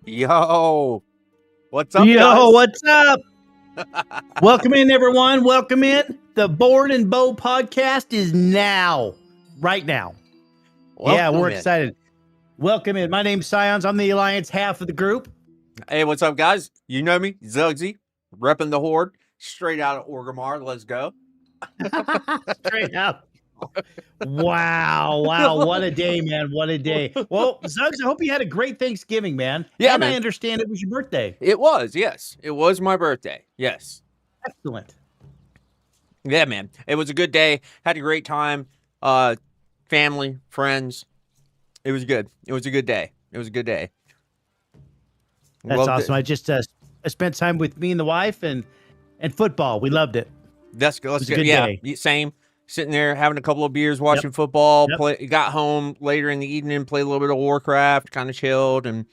Yo, what's up, Yo, guys? what's up? Welcome in, everyone. Welcome in. The Board and Bow podcast is now, right now. Yeah, we're excited. Welcome in. My name's Scions. I'm the Alliance half of the group. Hey, what's up, guys? You know me, Zugsy, repping the Horde, straight out of Orgrimmar. Let's go. Straight up. Wow. What a day, man. What a day. Well, Zugs, I hope you had a great Thanksgiving, man. Yeah, and man. I understand it was your birthday. It was, yes. It was my birthday. Yes. Excellent. Yeah, man. It was a good day. Had a great time. Family, friends. It was good. It was a good day. It was a good day. That's Loved awesome. it. I just I spent time with me and the wife and football. We loved it. That's good. Let's It was a go. good Yeah, day. same. Sitting there having a couple of beers, watching football. Yep. Got home later in the evening, played a little bit of Warcraft, kind of chilled, and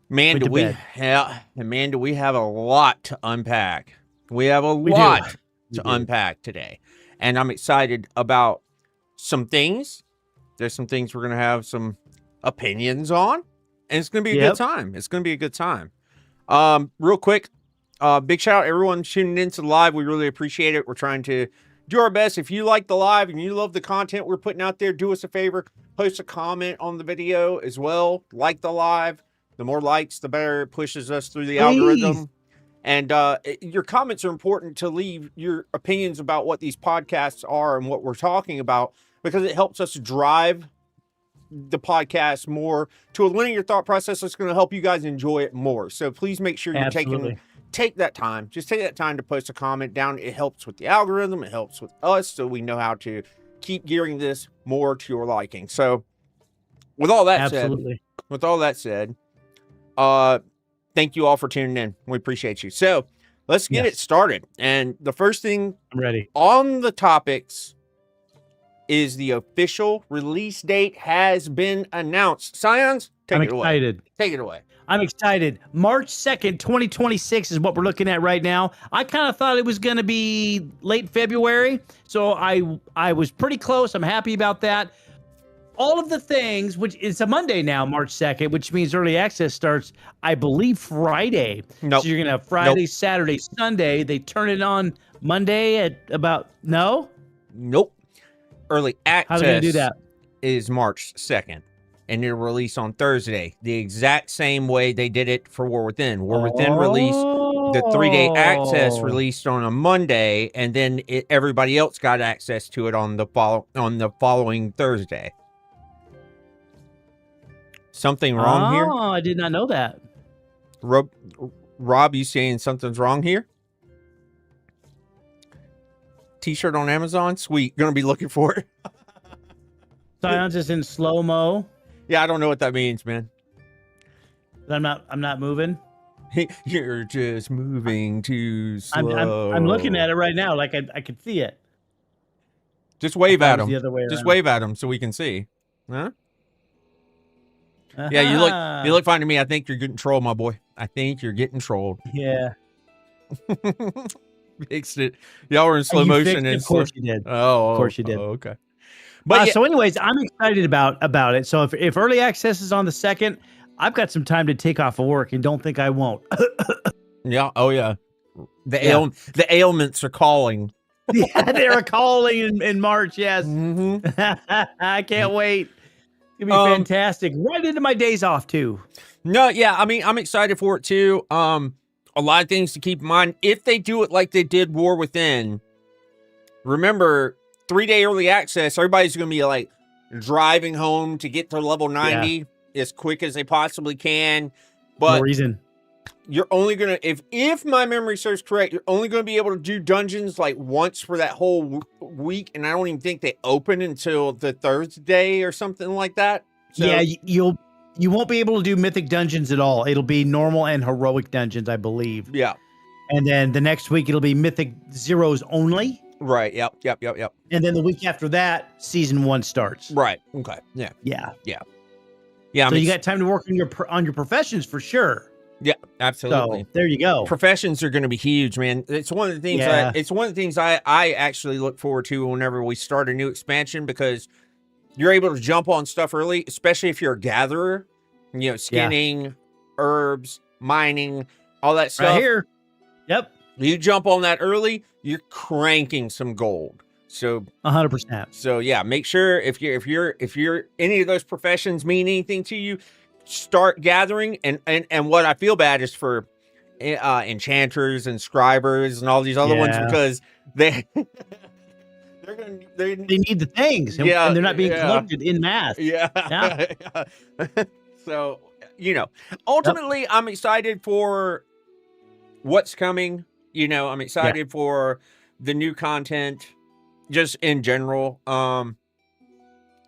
man, do we have a lot to unpack. We have a lot to unpack today, and I'm excited about some things. There's some things we're gonna have some opinions on, and it's gonna be a good time. It's gonna be a good time. Real quick, big shout out everyone tuning into the live. We really appreciate it. We're trying to do our best. If you like the live and you love the content we're putting out there, do us a favor, post a comment on the video as well. Like the live. The more likes, the better. It pushes us through the algorithm. And your comments are important to leave your opinions about what these podcasts are and what we're talking about, because it helps us drive the podcast more to a linear thought process that's going to help you guys enjoy it more. So please make sure you're take that time. Just take that time to post a comment down. It helps with the algorithm. It helps with us, so we know how to keep gearing this more to your liking. So with all that said, thank you all for tuning in. We appreciate you. So let's get it started. And the first thing I'm ready on the topics is the official release date has been announced. Scions, take it away. Take it away. I'm excited. March 2nd, 2026 is what we're looking at right now. I kind of thought it was going to be late February, so I was pretty close. I'm happy about that. All of the things, which it's a Monday now, March 2nd, which means early access starts, I believe, Friday. Nope. So you're going to have Friday, Saturday, Sunday. They turn it on Monday at about, no? Nope. Early access How are they going to do that? Is March 2nd. And it'll release on Thursday, the exact same way they did it for War Within. War Within released the 3-day access released on a Monday, and then everybody else got access to it on the following Thursday. Something wrong here? Oh, I did not know that. Rob, you saying something's wrong here? T-shirt on Amazon? Sweet. Gonna be looking for it. Scions is in slow-mo. Yeah, I don't know what that means, man. I'm not moving. You're just moving too slow. I'm looking at it right now, like I could see it. Just wave at him. The other way around. Just wave at him so we can see. Huh? Yeah, you look fine to me. I think you're getting trolled, my boy. I think you're getting trolled. Yeah. Fixed it. Y'all were in slow motion. Of course you did. Oh, of course you did. Okay. But so anyways, I'm excited about it. So if early access is on the 2nd, I've got some time to take off of work, and don't think I won't. Yeah. Oh yeah. The ailments are calling. Yeah, they're calling in March. Yes. Mm-hmm. I can't wait. It's gonna be fantastic. Right into my days off too. No, yeah. I mean, I'm excited for it too. A lot of things to keep in mind. If they do it like they did War Within, remember, 3-day early access, everybody's going to be like driving home to get to level 90 as quick as they possibly can. But no reason. You're only going to, if my memory serves correct, you're only going to be able to do dungeons like once for that whole week. And I don't even think they open until the Thursday or something like that. So, yeah, you won't be able to do mythic dungeons at all. It'll be normal and heroic dungeons, I believe. Yeah. And then the next week it'll be mythic zeros only. Right. Yep. And then the week after that, season 1 starts. Right. Okay. Yeah. So you got time to work on your professions for sure. Yeah, absolutely. So there you go. Professions are going to be huge, man. It's one of the things. It's one of the things I actually look forward to whenever we start a new expansion, because you're able to jump on stuff early, especially if you're a gatherer. You know, skinning, herbs, mining, all that stuff. Right here. Yep. You jump on that early, you're cranking some gold. So 100%. So yeah, make sure if you're any of those professions mean anything to you, start gathering. And what I feel bad is for enchanters and scribers and all these other ones, because they they need the things, and they're not being collected in mass. Yeah. So ultimately, I'm excited for what's coming. I'm excited for the new content, just in general. And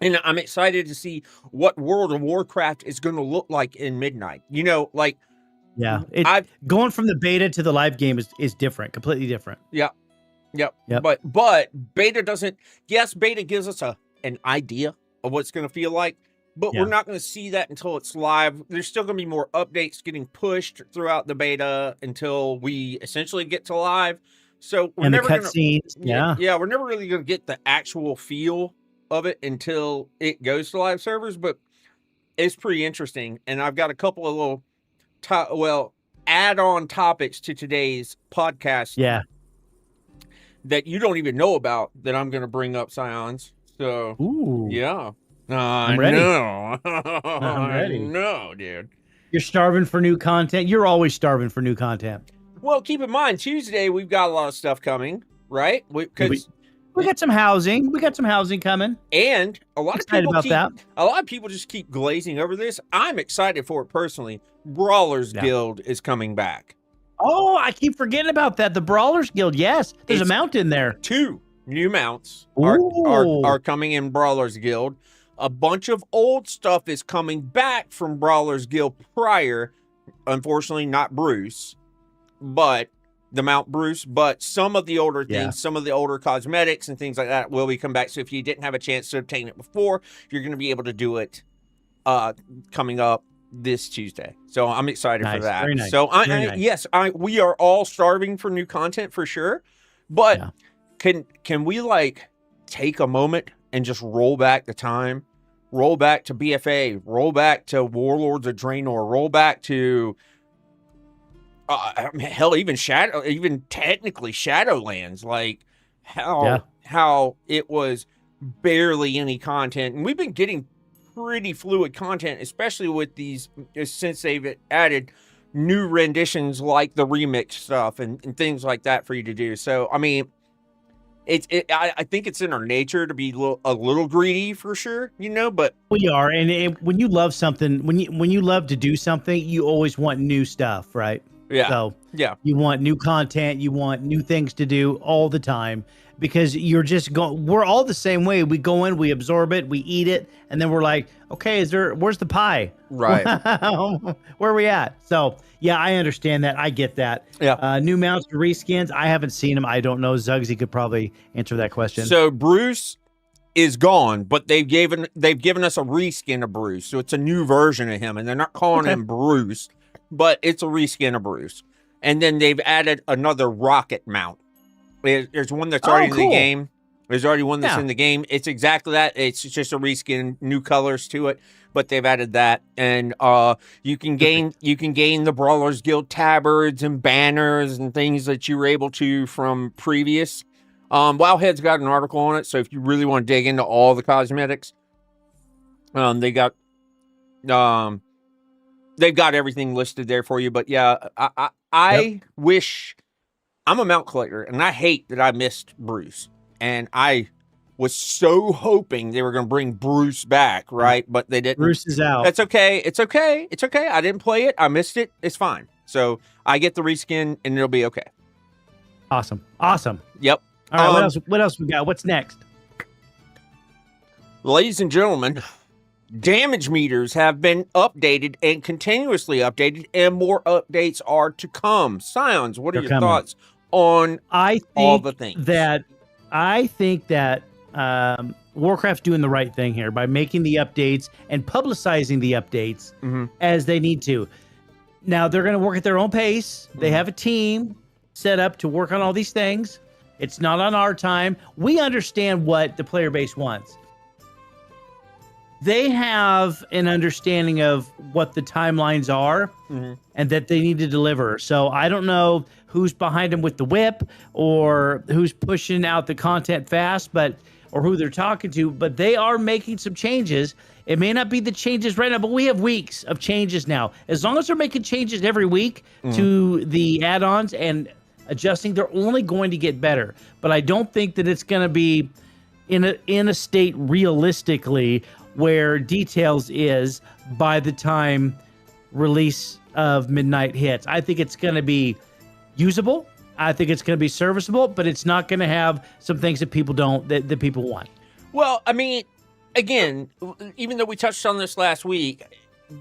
I'm excited to see what World of Warcraft is going to look like in Midnight. Going from the beta to the live game is different, completely different. Yep. But beta doesn't. Yes, beta gives us an idea of what's going to feel like, but we're not going to see that until it's live. There's still going to be more updates getting pushed throughout the beta until we essentially get to live. So we're never going to. We're never really going to get the actual feel of it until it goes to live servers. But it's pretty interesting, and I've got a couple of little add-on topics to today's podcast. Yeah. That you don't even know about that I'm going to bring up, Scions. So, yeah. I'm ready. I'm ready. No, dude. You're starving for new content. You're always starving for new content. Well, keep in mind, Tuesday, we've got a lot of stuff coming, right? We got some housing. We got some housing coming. And a lot of people just keep glazing over this. I'm excited for it personally. Brawlers Guild is coming back. Oh, I keep forgetting about that. The Brawlers Guild. Yes, there's a mount in there. 2 new mounts are coming in Brawlers Guild. A bunch of old stuff is coming back from Brawlers Guild prior. Unfortunately, not Bruce, but the Mount Bruce. But some of the older things, some of the older cosmetics and things like that will be come back. So if you didn't have a chance to obtain it before, you're going to be able to do it coming up this Tuesday. So I'm excited for that. Very nice. So yes, we are all starving for new content for sure. But can we take a moment and just roll back the time? Roll back to BFA, roll back to Warlords of Draenor, roll back to hell, even technically Shadowlands, how it was barely any content. And we've been getting pretty fluid content, especially with these, since they've added new renditions like the remix stuff and things like that for you to do. So, I mean, I think it's in our nature to be a little greedy for sure, but we are. And when you love something, when you love to do something, you always want new stuff, right? Yeah. So you want new content, you want new things to do all the time, because you're just going. We're all the same way. We go in, we absorb it, we eat it, and then we're like, okay, where's the pie? Right. Where are we at? So yeah, I understand that. I get that. Yeah. New mounts, reskins. I haven't seen them. I don't know. Zuggsy could probably answer that question. So Bruce is gone, but they've given us a reskin of Bruce. So it's a new version of him, and they're not calling him Bruce, but it's a reskin of Bruce. And then they've added another rocket mount. There's one that's already in the game. There's already one that's in the game. It's exactly that. It's just a reskin, new colors to it, but they've added that. And you can gain the Brawlers Guild tabards and banners and things that you were able to from previous. Wowhead's got an article on it, so if you really want to dig into all the cosmetics, they've got everything listed there for you. But yeah, I wish. I'm a mount collector, and I hate that I missed Bruce. And I was so hoping they were going to bring Bruce back, right? But they didn't. Bruce is out. That's okay. It's okay. It's okay. I didn't play it. I missed it. It's fine. So I get the reskin, and it'll be okay. Awesome. Yep. All right. What else we got? What's next? Ladies and gentlemen, damage meters have been updated and continuously updated, and more updates are to come. Scions, what are your thoughts on all the things? I think that Warcraft's doing the right thing here by making the updates and publicizing the updates as they need to. Now, they're going to work at their own pace. They have a team set up to work on all these things. It's not on our time. We understand what the player base wants. they have an understanding of what the timelines are and that they need to deliver. So I don't know who's behind them with the whip or who's pushing out the content fast, or who they're talking to, but they are making some changes. It may not be the changes right now, but we have weeks of changes now. As long as they're making changes every week to the add-ons and adjusting, they're only going to get better. But I don't think that it's going to be in a state realistically where details is by the time release of Midnight hits. I think it's going to be usable. I think it's going to be serviceable, but it's not going to have some things that people that people want. Well, I mean, again, even though we touched on this last week,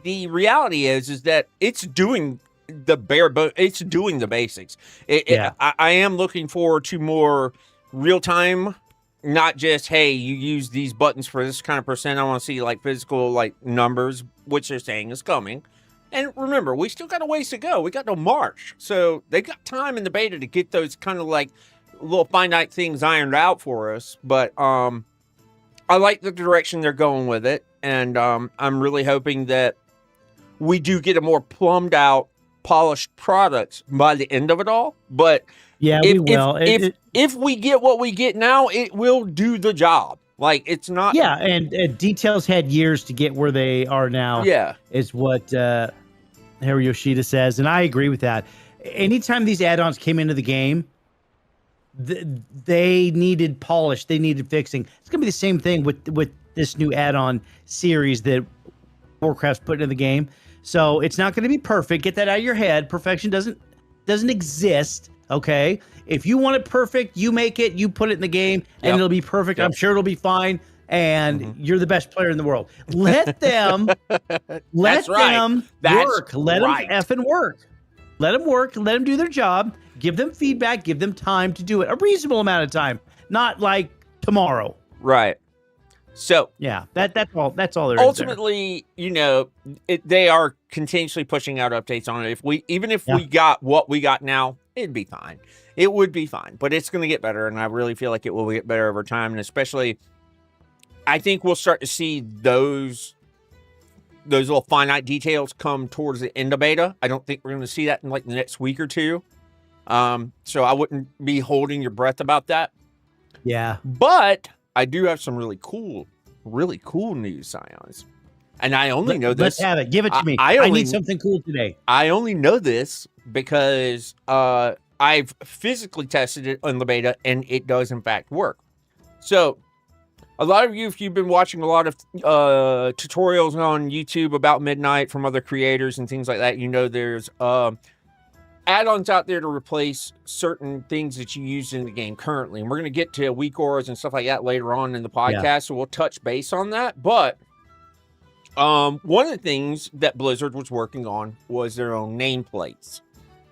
the reality is that it's doing the it's doing the basics. I am looking forward to more real time. Not just, hey, you use these buttons for this kind of percent. I want to see like physical like numbers, which they're saying is coming. And remember, we still got a ways to go. We got no March. So they got time in the beta to get those kind of like little finite things ironed out for us. But I like the direction they're going with it. And I'm really hoping that we do get a more plumbed out, polished product by the end of it all. But yeah, we will. If we get what we get now, it will do the job. Like, it's not... Yeah, and Details had years to get where they are now. Yeah. Is what Harry Yoshida says, and I agree with that. Anytime these add-ons came into the game, they needed polish. They needed fixing. It's going to be the same thing with this new add-on series that Warcraft's put into the game. So it's not going to be perfect. Get that out of your head. Perfection doesn't exist. Okay, if you want it perfect, you make it, you put it in the game, and it'll be perfect. I'm sure it'll be fine, and you're the best player in the world. Let them, let them work. Let them effing work. Let them work. Let them do their job. Give them feedback. Give them time to do it. A reasonable amount of time, not like tomorrow. Right. So yeah, that's all. That's all there is. Ultimately, you know, they are continuously pushing out updates on it. Even if we got what we got now, it'd be fine. It would be fine, but it's going to get better, and I really feel like it will get better over time. And especially, I think we'll start to see those little finite details come towards the end of beta. I don't think we're going to see that in like the next week or two. So I wouldn't be holding your breath about that. Yeah, but I do have some really cool news, Scions. And I only know this. Let's have it. Give it to me. I need something cool today. I only know this because I've physically tested it on the beta, and it does, in fact, work. So a lot of you, if you've been watching a lot of tutorials on YouTube about Midnight from other creators and things like that, you know there's add-ons out there to replace certain things that you use in the game currently. And we're going to get to weak auras and stuff like that later on in the podcast, so we'll touch base on that. But one of the things that Blizzard was working on was their own nameplates.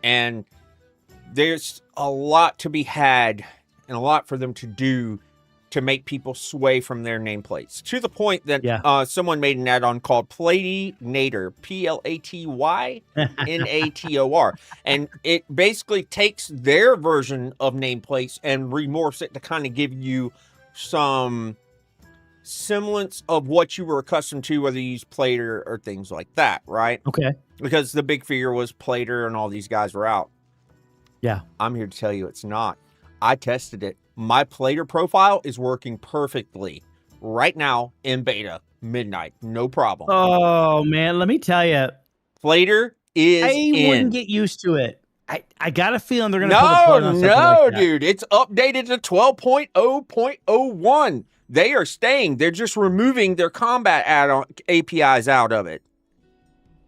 And there's a lot to be had and a lot for them to do to make people sway from their nameplates. To the point that someone made an add-on called Platynator, Platynator. And it basically takes their version of nameplates and remorphs it to kind of give you some semblance of what you were accustomed to, whether you use Plater or things like that, right? Okay. Because the big fear was Plater and all these guys were out. Yeah. I'm here to tell you it's not. I tested it. My Plater profile is working perfectly right now in beta, Midnight. No problem. Oh, man. Let me tell you. Plater is wouldn't get used to it. I got a feeling they're going to pull the plug on something like that. Dude. It's updated to 12.0.01. They are staying. They're just removing their combat add-on APIs out of it.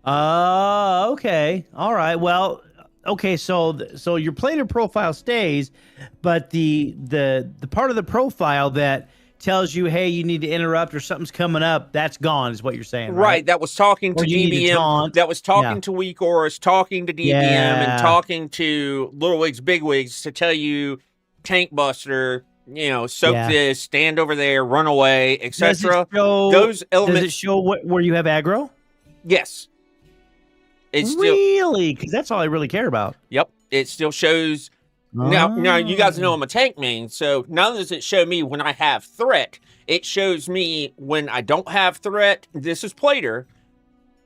Okay. All right. Well, okay, so your Plater profile stays, but the part of the profile that tells you, hey, you need to interrupt or something's coming up, that's gone, is what you're saying, right? Right. That was talking to DBM. That was talking to weak auras, talking to DBM, and talking to Little Wigs, Big Wigs to tell you Tank Buster, you know, soak this, stand over there, run away, etc. Those elements. Does it show where you have aggro? Yes. It's really? Because that's all I really care about. Yep. It still shows Now you guys know Oh. I'm a tank main, so not only does it show me when I have threat, it shows me when I don't have threat. This is Plater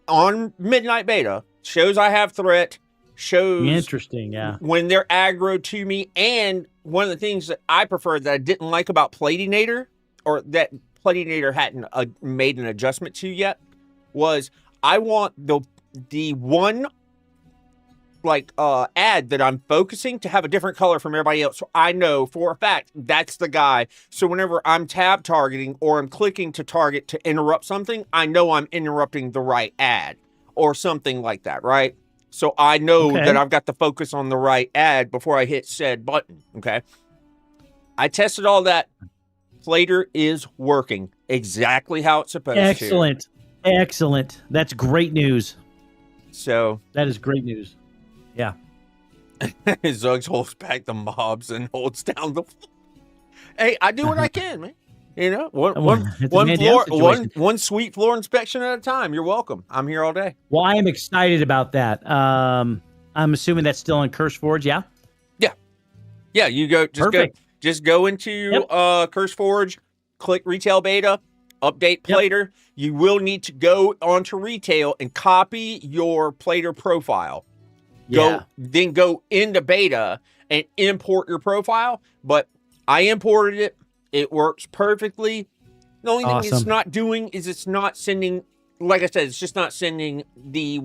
on Midnight Beta. Shows I have threat, shows Interesting, yeah. when they're aggro to me, and one of the things that I prefer that I didn't like about Platinator, or that Platinator hadn't made an adjustment to yet, was I want the one ad that I'm focusing to have a different color from everybody else. So I know for a fact that's the guy. So whenever I'm tab targeting or I'm clicking to target to interrupt something, I know I'm interrupting the right ad or something like that, right? So I know that I've got the focus on the right ad before I hit said button, okay? I tested all that. Plater is working exactly how it's supposed to. Excellent. That's great news. So that is great news. Yeah. Zuggs holds back the mobs and holds down the floor. Hey, I do what I can, man. You know, one sweet floor inspection at a time. You're welcome. I'm here all day. Well, I am excited about that. I'm assuming that's still on CurseForge, yeah? Yeah, you just go into CurseForge, click retail beta, update Plater. You will need to go onto retail and copy your Plater profile. Then go into beta and import your profile. But I imported it. It works perfectly. The only thing it's not doing is it's not sending, like I said, it's just not sending the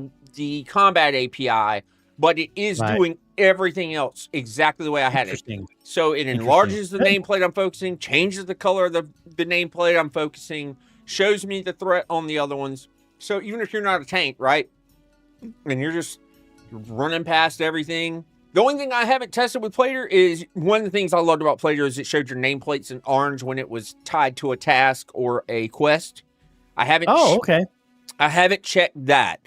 combat API, but it is doing everything else exactly the way I had it. So it enlarges the nameplate I'm focusing, changes the color of the nameplate I'm focusing, shows me the threat on the other ones. So even if you're not a tank, right, and you're running past everything. The only thing I haven't tested with Plater is one of the things I loved about Plater is it showed your nameplates in orange when it was tied to a task or a quest. I haven't. I haven't checked that.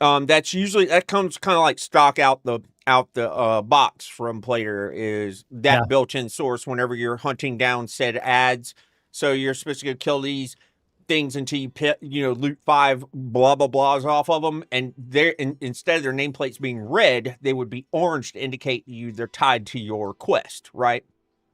That comes kind of like stock out the box from Plater is that built-in source whenever you're hunting down said ads. So you're supposed to go kill these things until you loot 5 blah blah blahs off of them, and instead of their nameplates being red, they would be orange to indicate they're tied to your quest, right?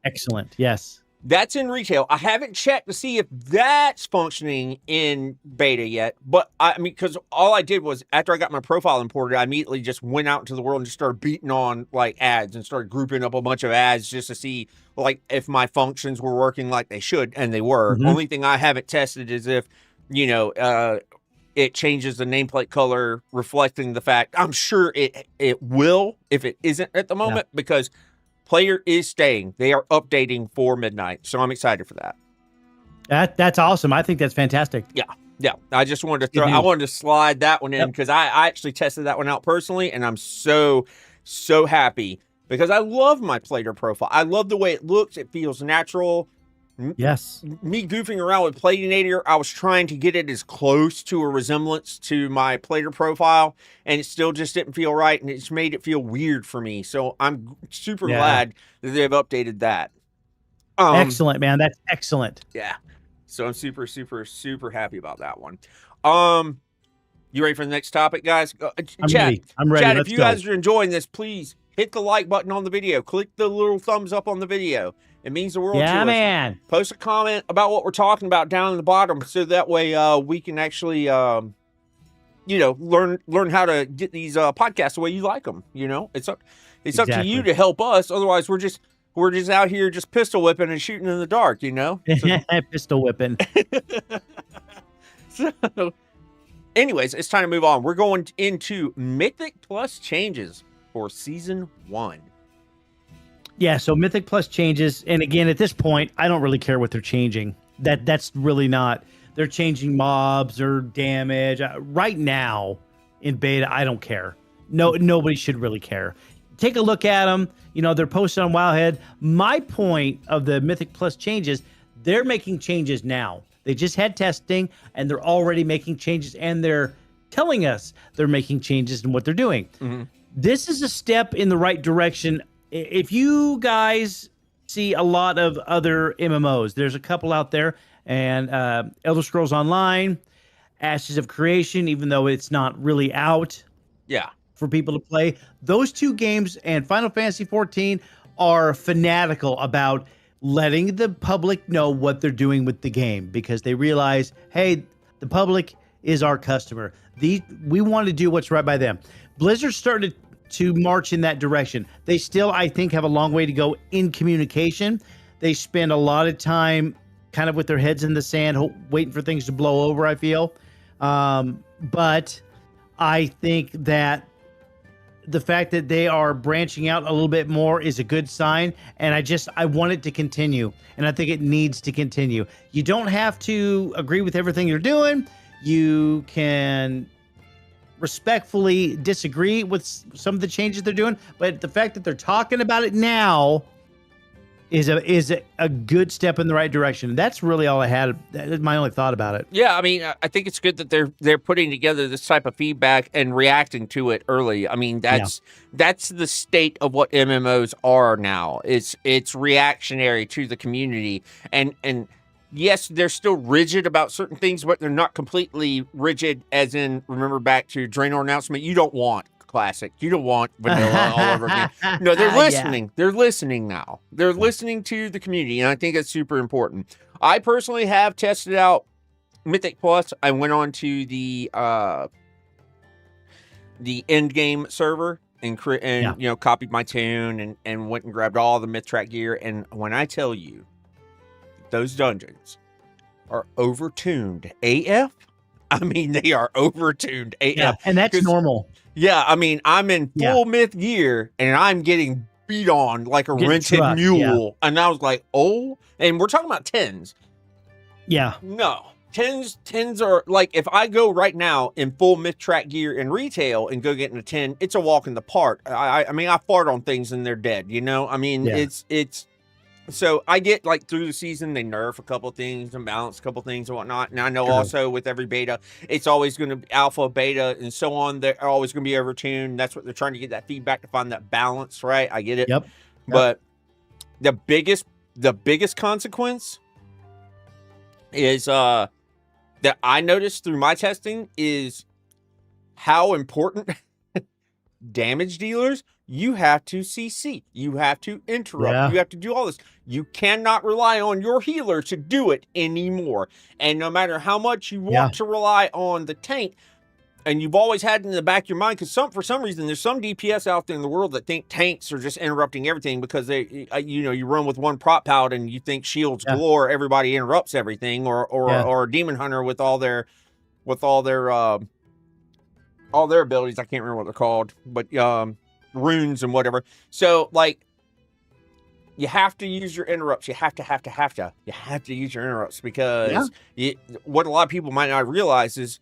Excellent. Yes. That's in retail. I haven't checked to see if that's functioning in beta yet, but I mean, because all I did was after I got my profile imported, I immediately just went out into the world and just started beating on like ads and started grouping up a bunch of ads just to see like if my functions were working like they should, and they were. Only thing I haven't tested is if it changes the nameplate color reflecting the fact. I'm sure it will if it isn't at the moment because Plater is staying. They are updating for midnight, so I'm excited for that. That's awesome. I think that's fantastic. Yeah. I just wanted to I wanted to slide that one in because I actually tested that one out personally, and I'm so happy because I love my Plater profile. I love the way it looks. It feels natural. Yes. Me goofing around with Platinator, I was trying to get it as close to a resemblance to my Plater profile, and it still just didn't feel right, and it's made it feel weird for me. So I'm super glad that they've updated that. Excellent, man. That's excellent. Yeah. So I'm super happy about that one. You ready for the next topic, guys? I'm ready. Chat, if you guys are enjoying this, please hit the like button on the video. Click the little thumbs up on the video. It means the world to us. Yeah, man. Post a comment about what we're talking about down in the bottom, so that way we can actually, learn how to get these podcasts the way you like them. You know, it's up to you to help us. Otherwise, we're just out here just pistol whipping and shooting in the dark. You know, pistol whipping. So, anyways, it's time to move on. We're going into Mythic Plus changes for Season 1. Yeah, so Mythic Plus changes, and again, at this point, I don't really care what they're changing. That's really not. They're changing mobs or damage. Right now, in beta, I don't care. Nobody should really care. Take a look at them. They're posted on Wowhead. My point of the Mythic Plus changes, they're making changes now. They just had testing, and they're already making changes, and they're telling us they're making changes in what they're doing. This is a step in the right direction. If you guys see a lot of other MMOs, there's a couple out there, and Elder Scrolls Online, Ashes of Creation, even though it's not really out. Yeah. for people to play. Those two games and Final Fantasy 14 are fanatical about letting the public know what they're doing with the game, because they realize, hey, the public is our customer. We want to do what's right by them. Blizzard started to march in that direction. They still, I think, have a long way to go in communication. They spend a lot of time kind of with their heads in the sand, waiting for things to blow over, I feel. But I think that the fact that they are branching out a little bit more is a good sign. And I want it to continue. And I think it needs to continue. You don't have to agree with everything you're doing. You can respectfully disagree with some of the changes they're doing. But the fact that they're talking about it now is a good step in the right direction. That's really all I had. That's my only thought about it. Yeah, I mean, I think it's good that they're putting together this type of feedback and reacting to it early. I mean, that's the state of what MMOs are now. It's reactionary to the community, and yes, they're still rigid about certain things, but they're not completely rigid. As in, remember back to Draenor announcement, you don't want classic. You don't want vanilla all over again. No, they're listening. Yeah. They're listening now. They're listening to the community, and I think it's super important. I personally have tested out Mythic Plus. I went on to the end game server and copied my tune and went and grabbed all the myth track gear. And when I tell you, those dungeons are overtuned AF. I mean, they are overtuned AF. Yeah, and that's normal. Yeah, I mean, I'm in full myth gear, and I'm getting beat on like a rented mule. Yeah. And I was like, oh, and we're talking about 10s. Yeah. No, 10s are like, if I go right now in full myth track gear in retail and go get in a 10, it's a walk in the park. I mean, I fart on things and they're dead, you know? I mean, it's so I get like through the season, they nerf a couple of things and balance a couple of things and whatnot. And I know also with every beta, it's always going to be alpha, beta, and so on. They're always going to be overtuned. That's what they're trying to get that feedback to find that balance, right? I get it. Yep. But the biggest consequence is that I noticed through my testing is how important damage dealers. You have to CC. You have to interrupt. Yeah. You have to do all this. You cannot rely on your healer to do it anymore. And no matter how much you want to rely on the tank, and you've always had in the back of your mind, because for some reason, there's some DPS out there in the world that think tanks are just interrupting everything because you run with one prop palette and you think shields galore, everybody interrupts everything, or a demon hunter with all their abilities. I can't remember what they're called, but runes and whatever. So like, you have to use your interrupts. You have to use your interrupts, because what a lot of people might not realize is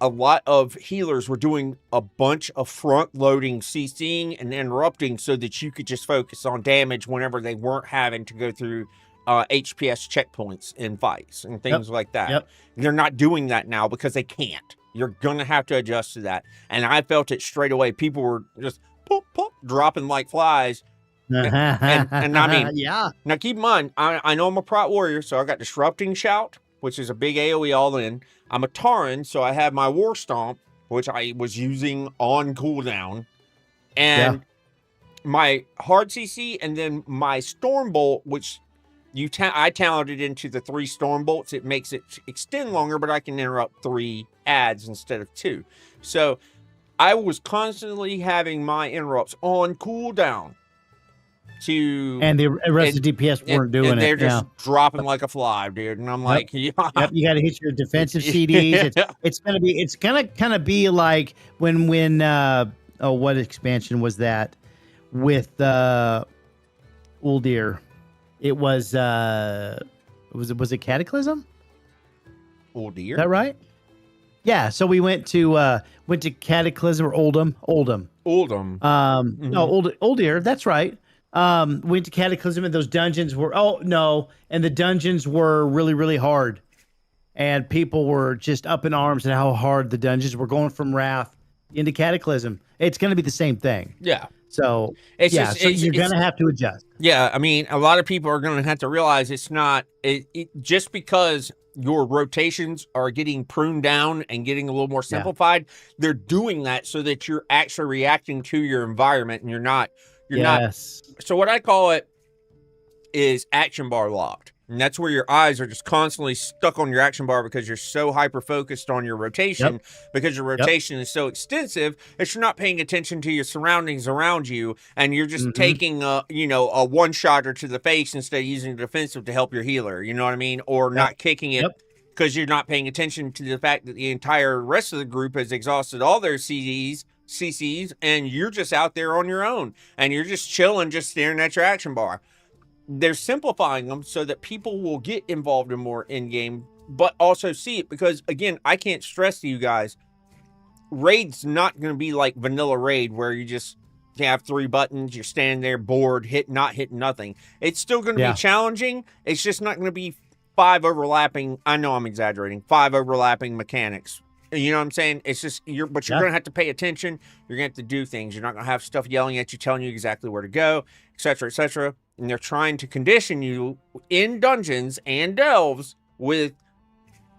a lot of healers were doing a bunch of front loading CCing and interrupting so that you could just focus on damage whenever they weren't having to go through HPS checkpoints in fights and things like that. Yep. They're not doing that now because they can't. You're going to have to adjust to that. And I felt it straight away. People were just pop, pop, dropping like flies. And I mean, now keep in mind, I know I'm a prot warrior, so I got Disrupting Shout, which is a big AoE all in. I'm a Tauren, so I have my War Stomp, which I was using on cooldown. And my hard CC, and then my Stormbolt, which I talented into the 3 Stormbolts. It makes it extend longer, but I can interrupt 3 adds instead of 2. So I was constantly having my interrupts on cooldown. And the rest of DPS weren't doing it. They're just dropping like a fly, dude. And I'm like, you got to hit your defensive CDs. It's gonna kind of be like when what expansion was that with Uldir? It was was it Cataclysm? Uldir? Is that right? Yeah, so we went to Cataclysm or Oldham. No, Uldir, that's right. Went to Cataclysm, and those dungeons were the dungeons were really, really hard. And people were just up in arms at how hard the dungeons were, going from Wrath into Cataclysm. It's going to be the same thing. Yeah. So you're going to have to adjust. Yeah, I mean, a lot of people are going to have to realize it's not just because your rotations are getting pruned down and getting a little more simplified. They're doing that so that you're actually reacting to your environment and you're not. So what I call it is action bar locked. And that's where your eyes are just constantly stuck on your action bar because you're so hyper focused on your rotation, because your rotation is so extensive that you're not paying attention to your surroundings around you, and you're just taking a one-shotter to the face instead of using the defensive to help your healer, you know what I mean? Or not kicking it because you're not paying attention to the fact that the entire rest of the group has exhausted all their CCs, and you're just out there on your own, and you're just chilling, just staring at your action bar. They're simplifying them so that people will get involved in more in-game, but also see it because, again, I can't stress to you guys, Raid's not going to be like vanilla Raid where you just have 3 buttons, you're standing there bored, not hitting nothing. It's still going to be challenging. It's just not going to be 5 overlapping, I know I'm exaggerating, 5 overlapping mechanics. You know what I'm saying? It's just, you're going to have to pay attention. You're going to have to do things. You're not going to have stuff yelling at you, telling you exactly where to go, etc., etc. And they're trying to condition you in dungeons and delves with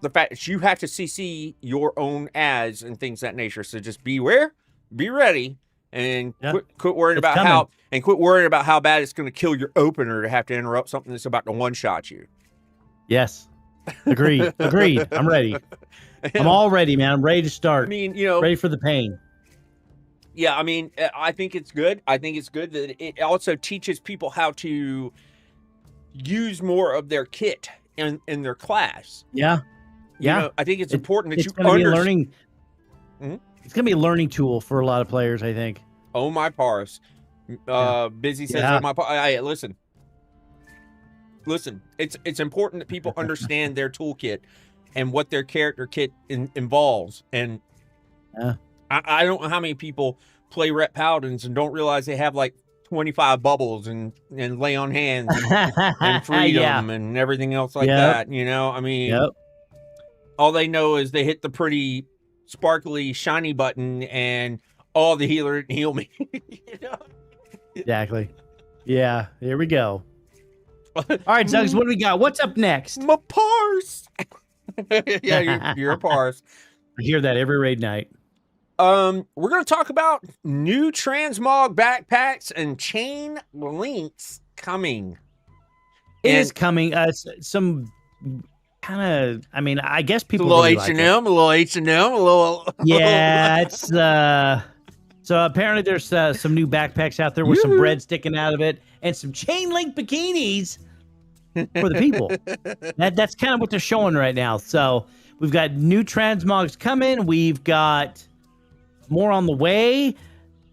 the fact that you have to CC your own ads and things of that nature. So just beware, be ready, and quit worrying about how bad it's going to kill your opener to have to interrupt something that's about to one-shot you. Yes. Agreed. I'm ready. I'm all ready, man. I'm ready to start. I mean, ready for the pain. Yeah, I mean, I think it's good. I think it's good that it also teaches people how to use more of their kit in their class. Yeah. I think it's important that you understand. It's going to be a learning tool for a lot of players, I think. Oh, my parse. Busy says, oh, my parse. Hey, listen. It's important that people understand their toolkit and what their character kit involves. And I don't know how many people play Rep Paladins and don't realize they have like 25 bubbles and lay on hands and freedom and everything else like that. I mean, all they know is they hit the pretty sparkly shiny button and the healer didn't heal me. Exactly. Yeah, here we go. All right, Zugs, what do we got? What's up next? My parse. Yeah, you're a parse. I hear that every raid night. We're going to talk about new transmog backpacks and chain links coming. It is coming. Some kind of, I mean, I guess people a little H&M, a little H&M, a little. Yeah, it's so apparently there's some new backpacks out there with some bread sticking out of it and some chain link bikinis for the people. That's kind of what they're showing right now. So we've got new transmogs coming. We've got more on the way.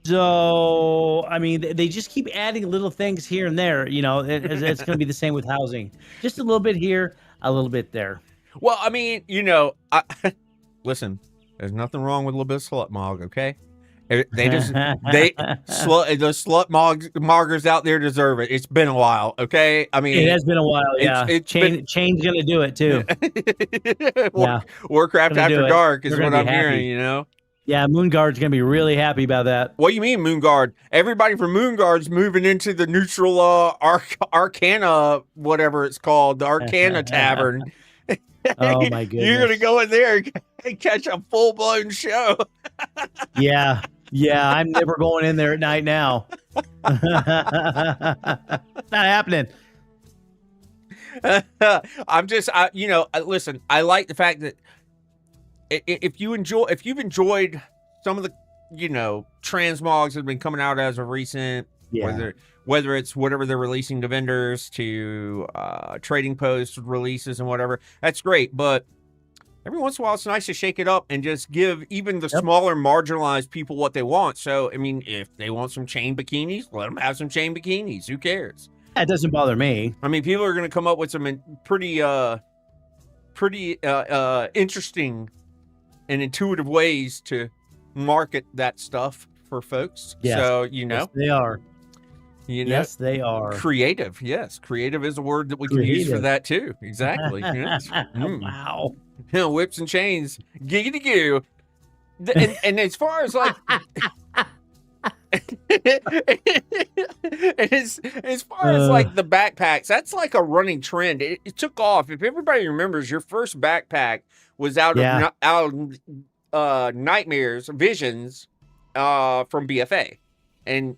So, I mean, they just keep adding little things here and there. It's going to be the same with housing. Just a little bit here, a little bit there. Well, I mean, listen, there's nothing wrong with a little bit of slut mog, okay? The slut moggers out there deserve it. It's been a while, okay? I mean, it has been a while. Yeah, Chain's gonna do it too. Warcraft After Dark is what I'm hearing. Yeah, Moonguard's gonna be really happy about that. What do you mean, Moonguard? Everybody from Moonguard's moving into the neutral Arcana, whatever it's called, the Arcana Tavern. Oh my goodness! You're gonna go in there and catch a full-blown show. Yeah, I'm never going in there at night now. It's not happening. Listen, I like the fact that if you've enjoyed some of the, transmogs that have been coming out as of recent, whether it's whatever they're releasing to vendors, to trading post releases and whatever, that's great. But every once in a while, it's nice to shake it up and just give even the smaller, marginalized people what they want. So, I mean, if they want some chain bikinis, let them have some chain bikinis. Who cares? That doesn't bother me. I mean, people are going to come up with some pretty interesting and intuitive ways to market that stuff for folks. Yes. So, yes, they are. Yes, they are. Creative. Yes. Creative is a word that we can use for that too. Exactly. Yes. Wow. Whips and chains. Giggity goo. And as far as like, And as far as like the backpacks, that's like a running trend. It took off. If everybody remembers, your first backpack was out of Nightmares, Visions, from BFA, and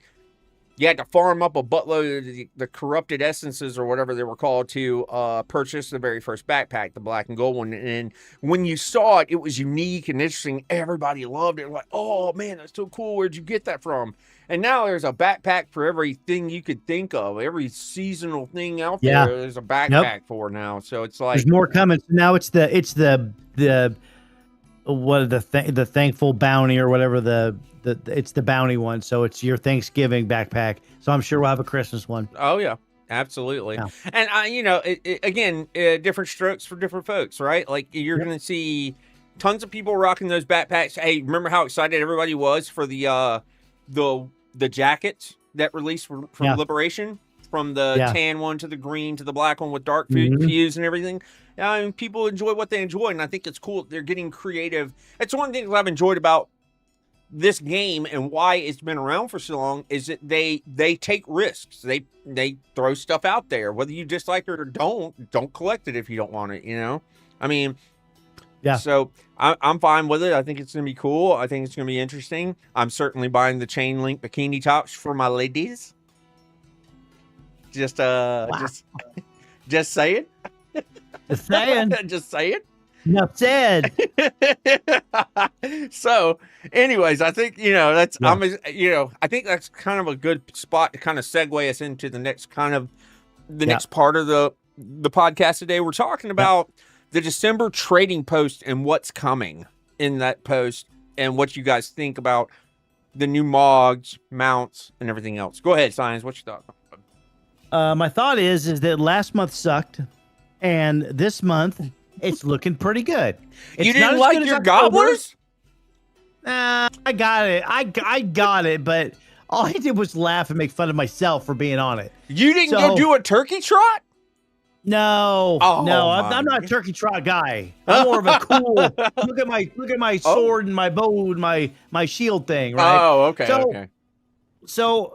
you had to farm up a buttload of the corrupted essences or whatever they were called to purchase the very first backpack, the black and gold one. And when you saw it, it was unique and interesting. Everybody loved it. Like, oh man, that's so cool. Where'd you get that from? And now there's a backpack for everything you could think of. Every seasonal thing out there, there's a backpack for now. So it's like there's more coming. So now it's the the thankful bounty or whatever it's the bounty one. So it's your Thanksgiving backpack. So I'm sure we'll have a Christmas one. Oh yeah, absolutely. Yeah. And again, different strokes for different folks, right? Like you're going to see tons of people rocking those backpacks. Hey, remember how excited everybody was for the jackets that released from Liberation, from the tan one to the green to the black one with dark fuse and everything. I mean, people enjoy what they enjoy, and I think it's cool. They're getting creative. It's one thing that I've enjoyed about this game and why it's been around for so long is that they take risks. They throw stuff out there, whether you dislike it or don't collect it if you don't want it. You know, I mean, So I'm fine with it. I think it's gonna be cool. I think it's gonna be interesting. I'm certainly buying the chain link bikini tops for my ladies. Just just saying. Just saying. Just saying. Enough said. So, anyways, I think that's I think that's kind of a good spot to kind of segue us into the next next part of the podcast today. We're talking about the December trading post and what's coming in that post and what you guys think about the new mods, mounts, and everything else. Go ahead, Science. What's your thought? My thought is that last month sucked, and this month it's looking pretty good. You didn't like your gobblers? I got it. I got it, but all I did was laugh and make fun of myself for being on it. You didn't go do a turkey trot? No, I'm not a turkey trot guy. I'm more of a cool. look at my sword and my bow and my shield thing. Right? Oh, okay. So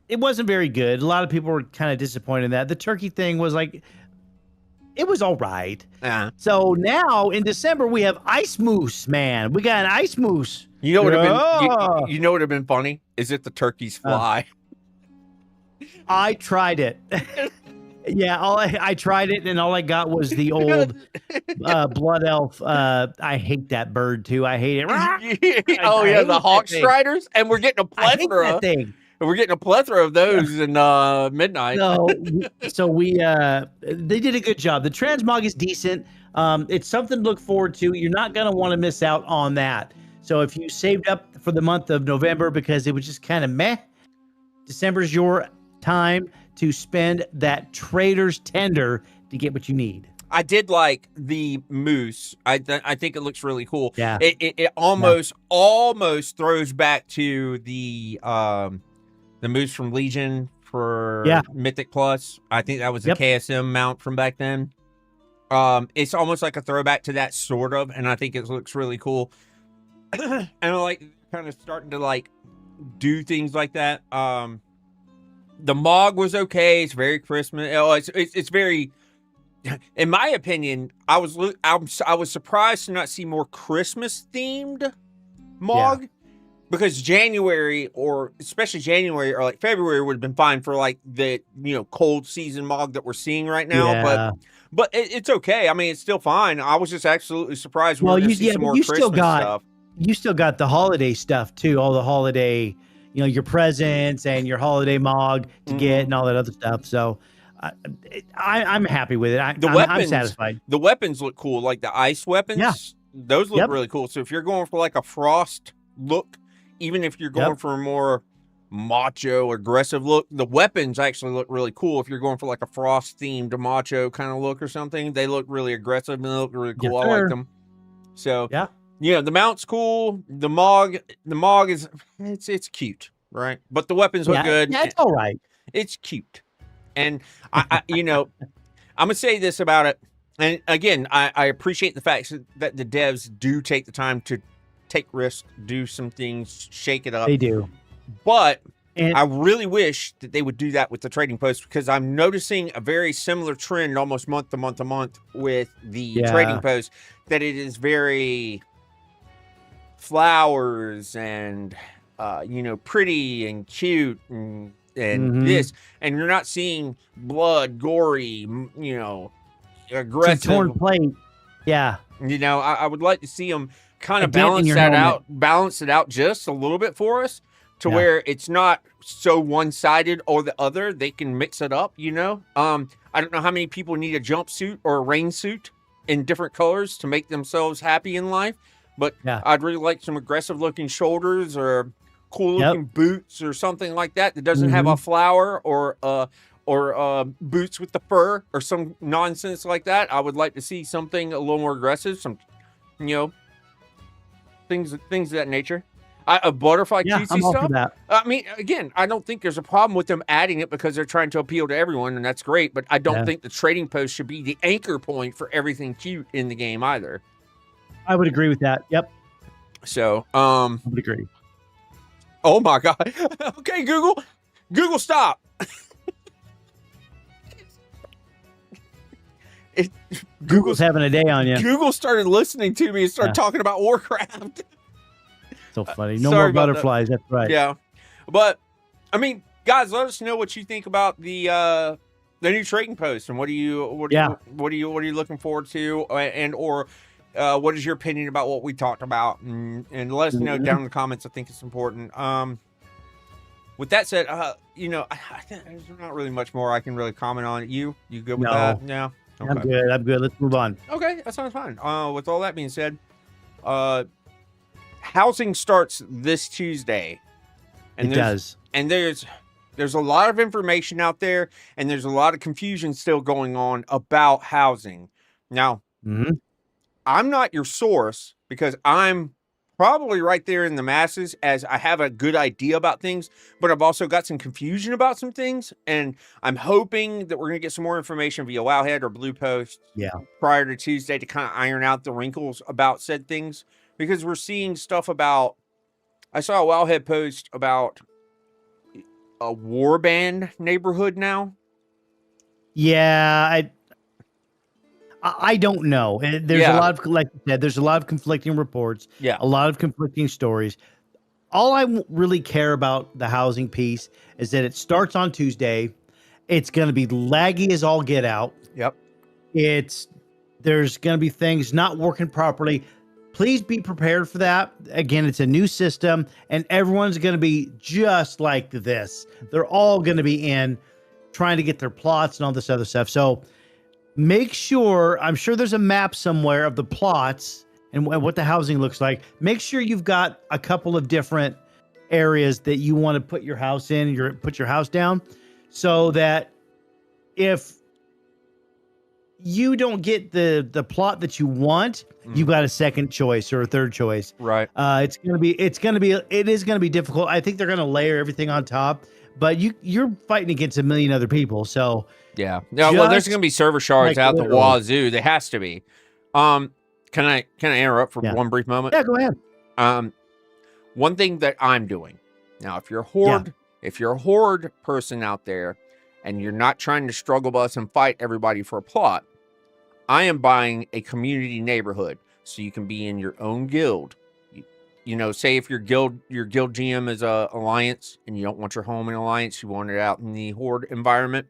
it wasn't very good. A lot of people were kind of disappointed in that. The turkey thing was like, it was all right. So now in December we have Ice Moose, man. We got an Ice Moose. You know what would have been funny? Is it the turkeys fly? I tried it. I tried it, and all I got was the old blood elf. I hate that bird too. I hate it. The Hawk Striders, and we're getting a plethora. I hate that thing. We're getting a plethora of those in midnight. So we they did a good job. The transmog is decent. It's something to look forward to. You're not gonna want to miss out on that. So if you saved up for the month of November because it was just kind of meh, December's your time to spend that trader's tender to get what you need. I did like the moose. I think it looks really cool. Yeah. It almost throws back to the moose from Legion for Mythic Plus. I think that was the KSM mount from back then. It's almost like a throwback to that, sort of, and I think it looks really cool. And I like kind of starting to like do things like that. The Mog was okay. It's very Christmas. Oh, it's very, in my opinion, I was surprised to not see more Christmas themed Mog, because January, or especially January or like February, would have been fine for like the cold season Mog that we're seeing right now. But it's okay. I mean, it's still fine. I was just absolutely surprised. Well, you still got the holiday stuff too. All the holiday, your presents and your holiday Mog to get and all that other stuff. So I'm happy with it. I'm satisfied. The weapons look cool, like the ice weapons. Yeah. Those look really cool. So if you're going for like a frost look, even if you're going for a more macho, aggressive look, the weapons actually look really cool. If you're going for like a frost themed macho kind of look or something, they look really aggressive and they look really cool. I like them. So the mount's cool. The Mog is it's cute, right? But the weapons look good. Yeah, it's all right. It's cute. And I I'm gonna say this about it. And again, I appreciate the fact that the devs do take the time to take risks, do some things, shake it up. They do. But And I really wish that they would do that with the trading post, because I'm noticing a very similar trend almost month to month to month with the trading post, that it is very flowers and pretty and cute and this, and you're not seeing blood, gory, aggressive, some torn plate. Yeah. I would like to see them kind of balance it out just a little bit for us, to where it's not so one-sided or the other. They can mix it up, I don't know how many people need a jumpsuit or a rain suit in different colors to make themselves happy in life, but I'd really like some aggressive looking shoulders or cool looking boots or something like that doesn't have a flower or boots with the fur or some nonsense like that. I would like to see something a little more aggressive, some things of that nature. A butterfly cutesy stuff. That. I mean, again, I don't think there's a problem with them adding it, because they're trying to appeal to everyone, and that's great. But I don't think the trading post should be the anchor point for everything cute in the game either. I would agree with that. Yep. So, I would agree. Oh my God. Okay, Google, stop. Google's having a day on you. Google started listening to me and started talking about Warcraft. So funny. No more butterflies. That's right. Yeah, but I mean, guys, let us know what you think about the new trading post, and what are you looking forward to, and or what is your opinion about what we talked about, and let us know down in the comments. I think it's important. With that said, I think there's not really much more I can really comment on. You good with that? No. Okay. I'm good. Let's move on. Okay, that sounds fine. With all that being said, housing starts this Tuesday, and there's a lot of information out there, and there's a lot of confusion still going on about housing. Now, I'm not your source, because I'm probably right there in the masses, as I have a good idea about things, but I've also got some confusion about some things, and I'm hoping that we're going to get some more information via Wowhead or Blue Post prior to Tuesday to kind of iron out the wrinkles about said things, because we're seeing stuff about, I saw a Wowhead post about a warband neighborhood now. Yeah, I don't know. There's a lot of, like you said, there's a lot of conflicting reports. Yeah. A lot of conflicting stories. All I really care about the housing piece is that it starts on Tuesday. It's going to be laggy as all get out. Yep. There's going to be things not working properly. Please be prepared for that. Again, it's a new system, and everyone's going to be just like this. They're all going to be in trying to get their plots and all this other stuff. So make sure, I'm sure there's a map somewhere of the plots and what the housing looks like. Make sure you've got a couple of different areas that you want to put your house in, put your house down, so that if you don't get the plot that you want, you got a second choice or a third choice. Right. It is going to be difficult. I think they're going to layer everything on top, but you're fighting against a million other people. So yeah. No, well, there's going to be server shards out the wazoo. There has to be. Can I interrupt for one brief moment? Yeah, go ahead. One thing that I'm doing now, if you're a horde person out there and you're not trying to struggle bus and fight everybody for a plot, I am buying a community neighborhood, so you can be in your own guild. Say if your guild GM is a alliance and you don't want your home in alliance, you want it out in the horde environment,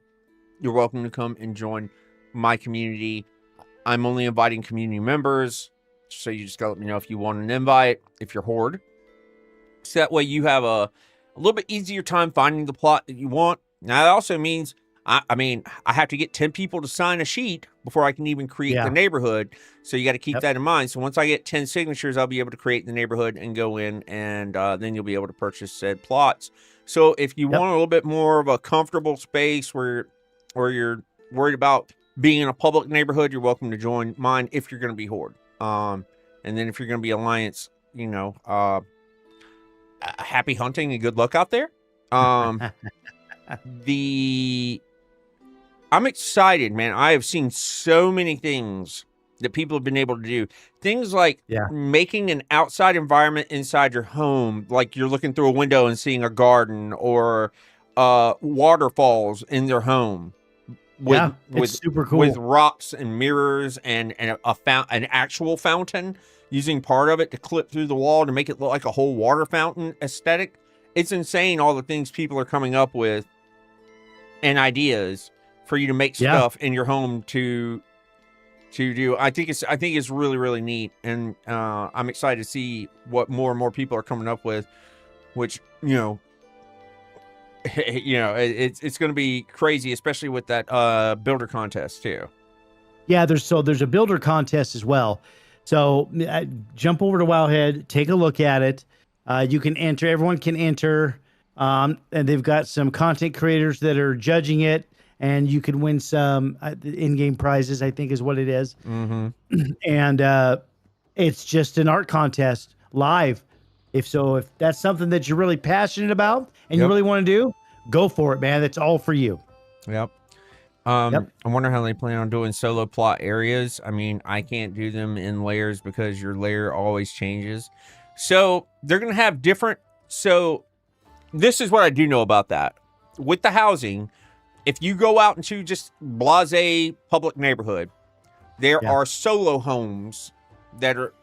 you're welcome to come and join my community. I'm only inviting community members, so you just gotta let me know if you want an invite, if you're horde. So that way you have a little bit easier time finding the plot that you want. Now, that also means, I have to get 10 people to sign a sheet before I can even create the neighborhood. So you got to keep that in mind. So once I get 10 signatures, I'll be able to create the neighborhood and go in, and then you'll be able to purchase said plots. So if you want a little bit more of a comfortable space where you're worried about being in a public neighborhood, you're welcome to join mine if you're going to be horde. And then if you're going to be alliance, happy hunting and good luck out there. I'm excited, man. I have seen so many things that people have been able to do. Things like making an outside environment inside your home, like you're looking through a window and seeing a garden, or waterfalls in their home. It's super cool. With rocks and mirrors and an actual fountain, using part of it to clip through the wall to make it look like a whole water fountain aesthetic. It's insane all the things people are coming up with and ideas for you to make stuff in your home to do. I think it's really, really neat, and I'm excited to see what more and more people are coming up with, which it's going to be crazy, especially with that builder contest too. Yeah, there's a builder contest as well. So jump over to Wowhead, take a look at it. You can enter. Everyone can enter, and they've got some content creators that are judging it, and you can win some in-game prizes, I think is what it is. Mm-hmm. And it's just an art contest live. If that's something that you're really passionate about and you really want to do, go for it, man. That's all for you. Yep. I wonder how they plan on doing solo plot areas. I mean, I can't do them in layers because your layer always changes. So they're going to have different. So this is what I do know about that. With the housing, if you go out into just blasé public neighborhood, there are solo homes that are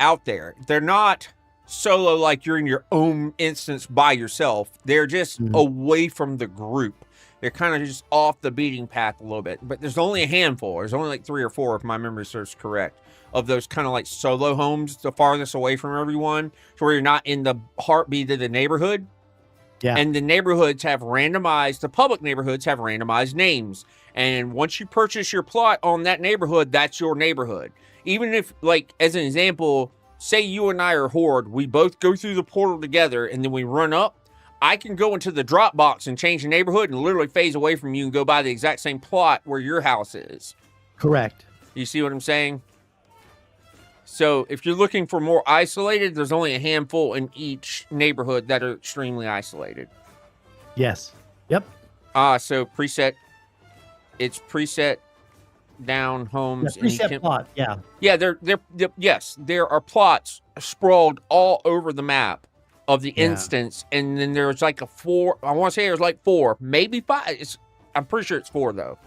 out there. They're not solo like you're in your own instance by yourself. They're just away from the group. They're kind of just off the beating path a little bit. But there's only a handful. There's only like 3 or 4, if my memory serves correct, of those kind of like solo homes, the farthest away from everyone, to where you're not in the heartbeat of the neighborhood. Yeah. And the neighborhoods have randomized, the public neighborhoods have randomized names. And once you purchase your plot on that neighborhood, that's your neighborhood. Even if, like, as an example, say you and I are Horde, we both go through the portal together and then we run up, I can go into the drop box and change the neighborhood and literally phase away from you and go buy the exact same plot where your house is. Correct. You see what I'm saying? So if you're looking for more isolated, there's only a handful in each neighborhood that are extremely isolated. Yes. Yep. So preset. It's preset down homes. Yeah, preset plot. Yeah. Yeah. Yes, there are plots sprawled all over the map of the instance, and then there's like a 4. I want to say there's like 4, maybe 5. I'm pretty sure it's 4 though.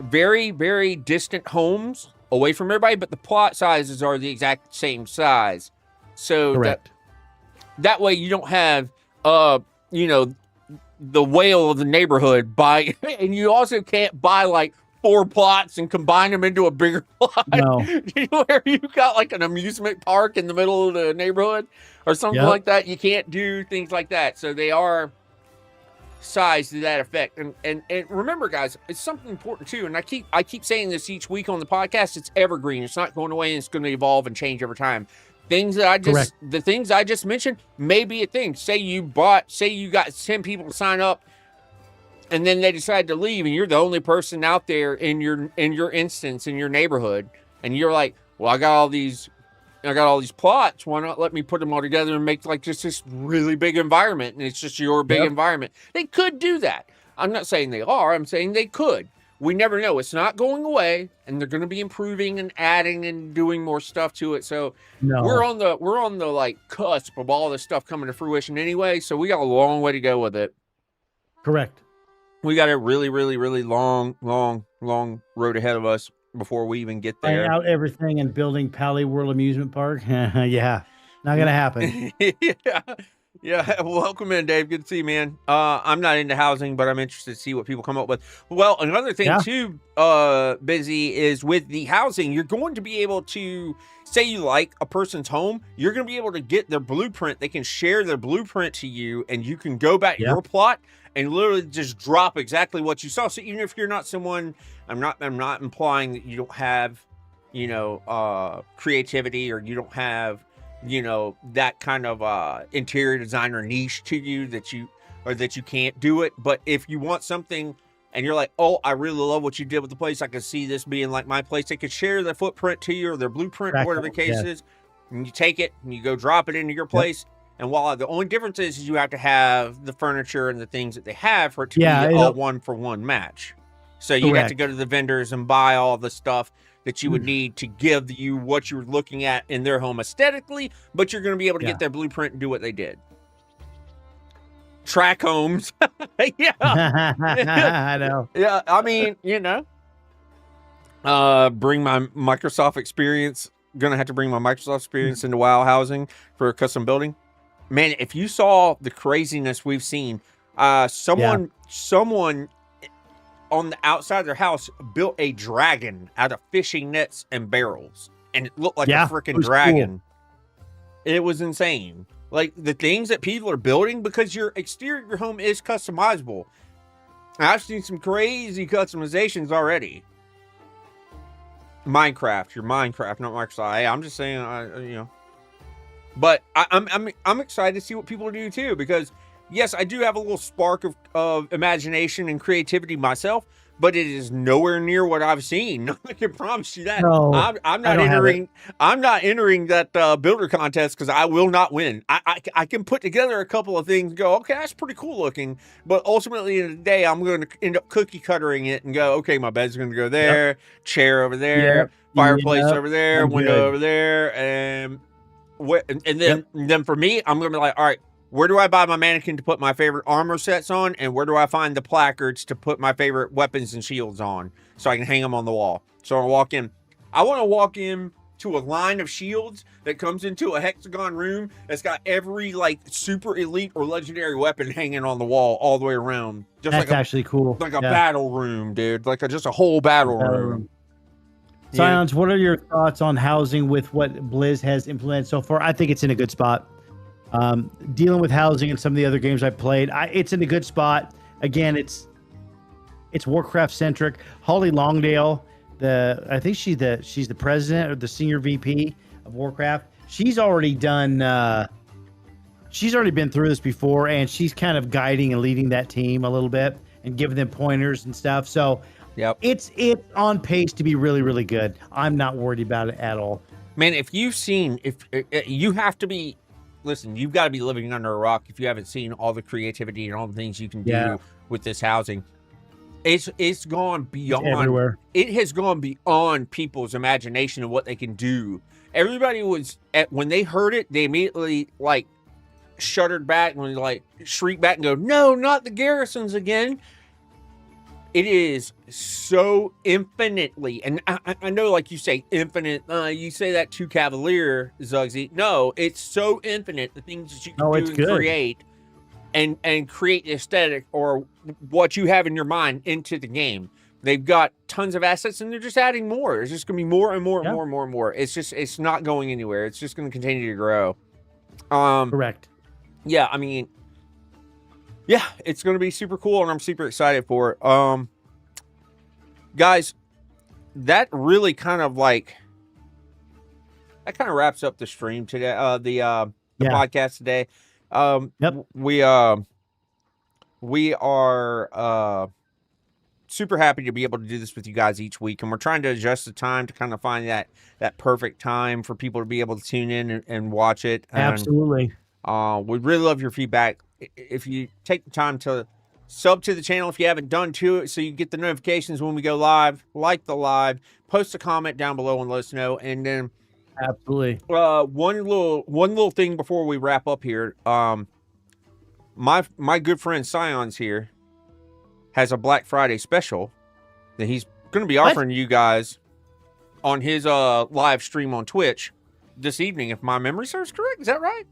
Very, very distant homes away from everybody, but the plot sizes are the exact same size. So that way you don't have, the whale of the neighborhood buy, and you also can't buy like 4 plots and combine them into a bigger plot. No. Where you got like an amusement park in the middle of the neighborhood or something like that. You can't do things like that. So they are sized to that effect. And remember, guys, it's something important too. And I keep saying this each week on the podcast. It's evergreen. It's not going away, and it's going to evolve and change over time. The things I just mentioned may be a thing. Say you got 10 people to sign up, and then they decide to leave, and you're the only person out there in your instance, in your neighborhood, and you're like, well, I got all these plots. Why not let me put them all together and make like just this really big environment, and it's just your big environment. They could do that. I'm not saying they are. I'm saying they could. We never know. It's not going away, and they're going to be improving and adding and doing more stuff to it. So we're on the like cusp of all this stuff coming to fruition anyway. So we got a long way to go with it. Correct. We got a really, really, really long road ahead of us before we even get there. Out everything and building Pally World Amusement Park. Yeah, not gonna happen. Yeah. Welcome in, Dave. Good to see you, man. I'm not into housing, but I'm interested to see what people come up with. Well, another thing too, Busy, is with the housing, you're going to be able to say you like a person's home. You're going to be able to get their blueprint. They can share their blueprint to you, and you can go back to your plot and literally just drop exactly what you saw. So even if you're not someone, I'm not implying that you don't have, creativity, or you don't have, that kind of interior designer niche to you that you can't do it. But if you want something and you're like, oh, I really love what you did with the place, I could see this being like my place, they could share their footprint to you or their blueprint, or whatever the case is, and you take it and you go drop it into your place. And while the only difference is you have to have the furniture and the things that they have for it to be a 1-for-1 match. So you have to go to the vendors and buy all the stuff that you would need to give you what you're looking at in their home aesthetically, but you're going to be able to get their blueprint and do what they did. Track homes. Yeah. I know. Yeah, I mean, bring my Microsoft experience. Gonna have to bring my Microsoft experience into WoW housing for custom building. Man, if you saw the craziness we've seen, someone on the outside of their house built a dragon out of fishing nets and barrels, and it looked like a freaking dragon. Cool. It was insane. Like the things that people are building, because your exterior of your home is customizable. I've seen some crazy customizations already. Minecraft, not Microsoft. Hey, I'm just saying, But I'm excited to see what people do too, because yes, I do have a little spark of imagination and creativity myself, but it is nowhere near what I've seen. I can promise you that. No, I'm not entering that builder contest because I will not win. I can put together a couple of things and go, okay, that's pretty cool looking, but ultimately in the day, I'm going to end up cookie cuttering it and go, okay, my bed's going to go there, chair over there, fireplace over there, window over there, and then for me, I'm going to be like, all right, where do I buy my mannequin to put my favorite armor sets on? And where do I find the placards to put my favorite weapons and shields on so I can hang them on the wall? So I walk in. I want to walk in to a line of shields that comes into a hexagon room that's got every like super elite or legendary weapon hanging on the wall all the way around. That's actually cool. Like a battle room, dude. Like just a whole battle room. Scions, what are your thoughts on housing with what Blizz has implemented so far? I think it's in a good spot. Dealing with housing and some of the other games I played, it's in a good spot. Again, it's Warcraft centric. Holly Longdale, I think she's the president or the senior VP of Warcraft. She's already done. She's already been through this before, and she's kind of guiding and leading that team a little bit and giving them pointers and stuff. So. Yep. It's on pace to be really, really good. I'm not worried about it at all. Man, if you have to be, listen, you've got to be living under a rock if you haven't seen all the creativity and all the things you can do with this housing. It's gone beyond. It's everywhere. It has gone beyond people's imagination of what they can do. Everybody when they heard it, they immediately like shuddered back and like shrieked back and go, no, not the garrisons again. It is so infinitely, and I know, like you say, infinite. You say that too cavalier, Zugsy. No, it's so infinite. The things that you can do and create, and create the aesthetic or what you have in your mind into the game. They've got tons of assets, and they're just adding more. There's just going to be more and more and more and more and more. It's not going anywhere. It's just going to continue to grow. Correct. Yeah, I mean. Yeah, it's going to be super cool, and I'm super excited for it. Guys, that really kind of wraps up the stream today, the podcast today. We are super happy to be able to do this with you guys each week, and we're trying to adjust the time to kind of find that perfect time for people to be able to tune in and watch it. Absolutely. We'd really love your feedback. If you take the time to sub to the channel if you haven't done to it, so you get the notifications when we go live, like the live, post a comment down below and let us know. And then absolutely, one little thing before we wrap up here. My good friend Scions here has a Black Friday special that he's going to be offering you guys on his live stream on Twitch this evening, if my memory serves correct. Is that right?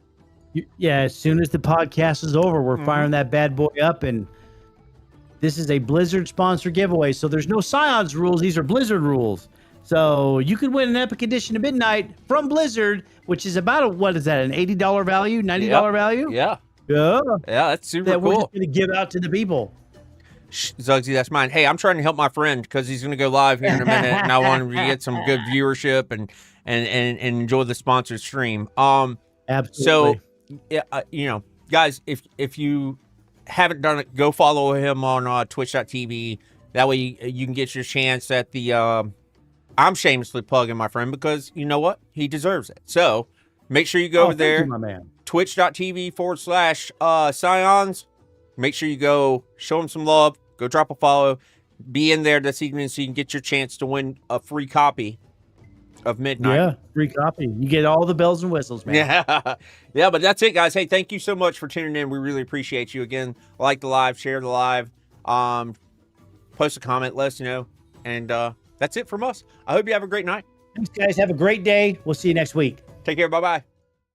Yeah, as soon as the podcast is over, we're firing that bad boy up, and this is a Blizzard sponsored giveaway. So there's no Scions rules; these are Blizzard rules. So you could win an Epic Edition of Midnight from Blizzard, which is about an $80 value, $90 value. Yeah, that's super cool. We're just going to give out to the people. Zugsy, that's mine. Hey, I'm trying to help my friend because he's going to go live here in a minute, and I want him to get some good viewership and enjoy the sponsored stream. Absolutely. So. Yeah, guys, if you haven't done it, go follow him on twitch.tv. That way you can get your chance at the I'm shamelessly plugging my friend because you know what? He deserves it. So make sure you go over there. my man. Twitch.tv/Scions. Make sure you go show him some love. Go drop a follow. Be in there this evening so you can get your chance to win a free copy of midnight. Yeah, free copy. You get all the bells and whistles, man. Yeah. Yeah, but that's it, guys. Hey, thank you so much for tuning in. We really appreciate you. Again, like the live, share the live, post a comment, let us know. And that's it from us. I hope you have a great night. Thanks, guys. Have a great day. We'll see you next week. Take care. Bye-bye.